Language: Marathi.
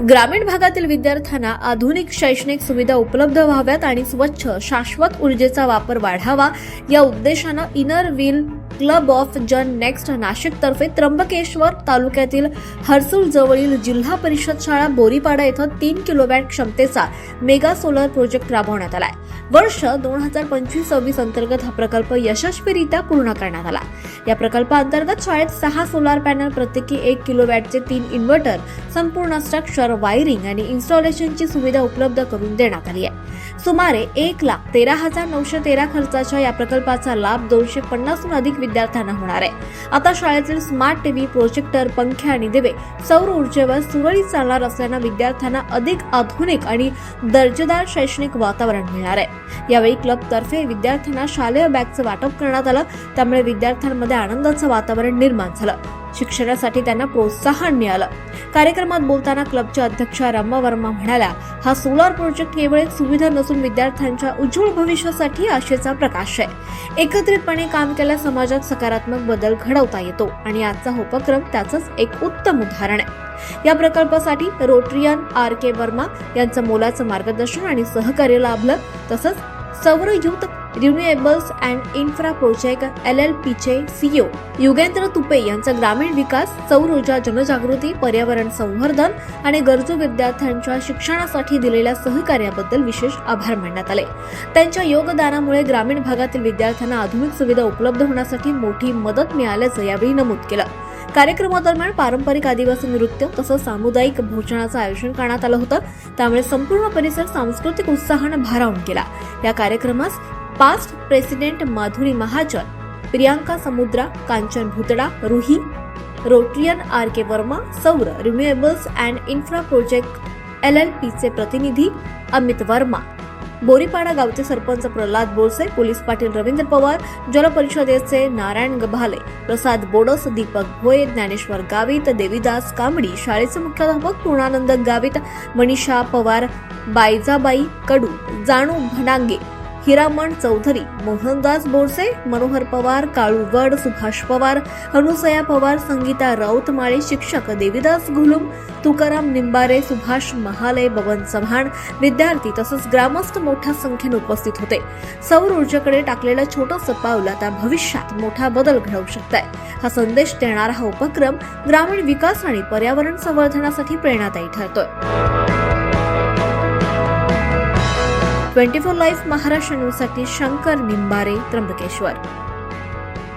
ग्रामीण भागातील विद्यार्थ्यांना आधुनिक शैक्षणिक सुविधा उपलब्ध व्हाव्यात आणि स्वच्छ शाश्वत ऊर्जेचा वापर वाढावा या उद्देशानं इनर व्हील क्लब ऑफ जन नेक्स्ट नाशिक तर्फे त्र्यंबकेश्वर तालुक्यातील हर्सूल जवळील जिल्हा परिषद शाळा बोरीपाडा येथे 3 किलोवॅट क्षमतेचा मेगा सोलर प्रोजेक्ट राबवण्यात आलाय। वर्ष 2025-26 अंतर्गत हा प्रकल्प यशस्वीरित्या पूर्ण करण्यात आला। या प्रकल्पाअंतर्गत शाळेत 6 सोलार पॅनल, प्रत्येकी 1 किलोवॅटचे 3 इन्व्हर्टर, संपूर्ण स्ट्रक्चर, वायरिंग आणि इन्स्टॉलेशनची सुविधा उपलब्ध करून देण्यात आली आहे। सुमारे 1,13,913 खर्चाच्या या प्रकल्पाचा लाभ 250हून अधिक विद्यार्थ्यांना होणार आहे। आता शाळेतील स्मार्ट टीव्ही, प्रोजेक्टर, पंखे आणि दिवे सौर ऊर्जेवर सुरळीत चालणार असल्याने विद्यार्थ्यांना अधिक आधुनिक आणि दर्जेदार शैक्षणिक वातावरण मिळणार आहे। यावेळी क्लब तर्फे विद्यार्थ्यांना शालेय बॅगचं वाटप करण्यात आलं, त्यामुळे विद्यार्थ्यांमध्ये आनंदाचं वातावरण निर्माण झालं। शिक्षणासाठी त्यांना प्रोत्साहन मिळालं। कार्यक्रमात बोलताना क्लबचे अध्यक्ष रमा वर्मा म्हणाल्या, हा सोलार प्रोजेक्ट केवळ एक सुविधा नसून विद्यार्थ्यांच्या उज्ज्वल भविष्यासाठी आशेचा प्रकाश आहे। एकत्रितपणे काम केल्यास समाजात सकारात्मक बदल घडवता येतो आणि आजचा हा उपक्रम त्याचंच एक उत्तम उदाहरण आहे। या प्रकल्पासाठी रोटरियन RK वर्मा यांचं मोलाचं मार्गदर्शन आणि सहकार्य लाभलं। तसंच Saur youth renewables and infra project LLPचे CEO युगेंद्र तुपे यांचा ग्रामीण विकास, सौर ऊर्जा जनजागृती, पर्यावरण संवर्धन आणि गरजू विद्यार्थ्यांच्या शिक्षणासाठी दिलेल्या सहकार्याबद्दल विशेष आभार मानण्यात आले। त्यांच्या योगदानामुळे ग्रामीण भागातील विद्यार्थ्यांना आधुनिक सुविधा उपलब्ध होण्यासाठी मोठी मदत मिळाल्याचं यावेळी नमूद केलं। कार्यक्रमादरम्यान पारंपरिक आदिवासी नृत्य तसंच सामुदायिक भोजनाचं आयोजन करण्यात आलं होतं, त्यामुळे संपूर्ण परिसर सांस्कृतिक उत्साहाने भारावून गेला। या कार्यक्रमास पास्ट प्रेसिडेंट माधुरी महाजन, प्रियांका समुद्रा, कांचन भुतडा, रुही, रोटरियन RK वर्मा, सौर रिन्युएबल्स अँड इन्फ्रा प्रोजेक्ट LLPचे प्रतिनिधी अमित वर्मा, बोरीपाडा गावचे सरपंच प्रल्हाद बोरसे, पोलीस पाटील रवींद्र पवार, जलपरिषदेचे नारायण गभाले, प्रसाद बोडस, दीपक भोये, ज्ञानेश्वर गावित, देवीदास कांबडी, शाळेचे मुख्याध्यापक पूर्णानंद गावित, मनीषा पवार, बायजाबाई कडू, जाणू भनांगे, हिरामण चौधरी, मोहनदास बोरसे, मनोहर पवार, काळू वड, सुभाष पवार, अनुसया पवार, संगीता राऊतमाळे, शिक्षक देवीदास घुलुम, तुकाराम निंबारे, सुभाष महाले, बबन चव्हाण, विद्यार्थी तसंच ग्रामस्थ मोठ्या संख्येने उपस्थित होते। सौर ऊर्जेकडे टाकलेलं छोटंसं पाऊल आता भविष्यात मोठा बदल घडवू शकतंय। हा संदेश देणारा हा उपक्रम ग्रामीण विकास आणि पर्यावरण संवर्धनासाठी प्रेरणादायी ठरतोय। 24 लाईव्ह महाराष्ट्र न्यूजसाठी शंकर निंबारे, त्र्यंबकेश्वर।